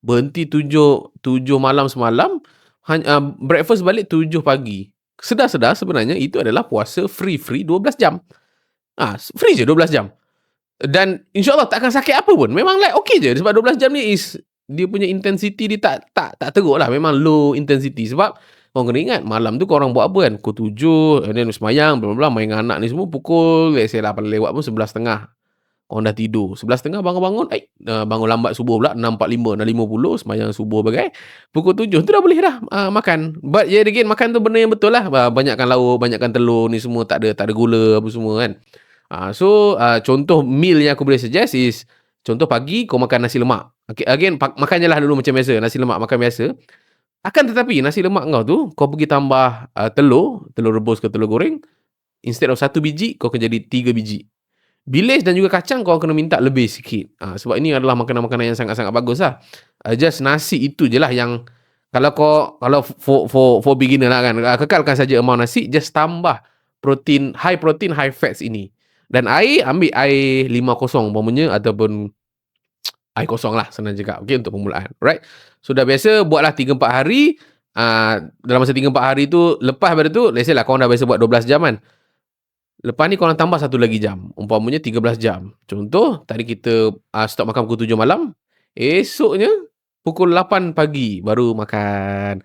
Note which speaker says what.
Speaker 1: berhenti 7 malam semalam, breakfast balik 7 pagi. Sedar-sedar sebenarnya itu adalah puasa free 12 jam. Free je 12 jam. Dan insyaAllah tak akan sakit apa pun. Memang like okey je, sebab 12 jam ni dia punya intensity dia tak teruk lah. Memang low intensity. Sebab korang kena ingat, malam tu korang buat apa kan? Pukul 7, and then semayang, bla bla bla, main dengan anak ni semua pukul, let's say 8 lewat pun 11.30. Orang dah tidur. 11.30 bangun-bangun, bangun lambat subuh pula, 6.45, 6.50, semayang subuh bagai. Pukul 7 tu dah boleh dah makan. But yeah, again, makan tu benda yang betul lah. Banyakkan lauk, banyakkan telur ni semua, tak ada gula apa semua kan. So contoh meal yang aku boleh suggest is, contoh pagi kau makan nasi lemak. Okay, again, makan je lah dulu macam biasa. Nasi lemak makan biasa. Akan tetapi nasi lemak kau tu, kau pergi tambah telur rebus ke telur goreng. Instead of 1 biji, kau akan jadi 3 biji. Bilis dan juga kacang kau kena minta lebih sikit. Sebab ini adalah makanan-makanan yang sangat-sangat bagus lah. Just nasi itu je lah yang, kalau for beginner lah kan, kekalkan saja amount nasi, just tambah protein, high fats ini. Dan air, ambil air 5-0 umpamanya, ataupun air kosong lah, senang cakap. Okay, untuk permulaan. Alright. So dah biasa, buatlah 3-4 hari. Dalam masa 3-4 hari tu, lepas daripada tu, let's say lah korang dah biasa buat 12 jam kan. Lepas ni korang tambah 1 lagi jam. Umpamanya 13 jam. Contoh, tadi kita stop makan pukul 7 malam. Esoknya, pukul 8 pagi baru makan.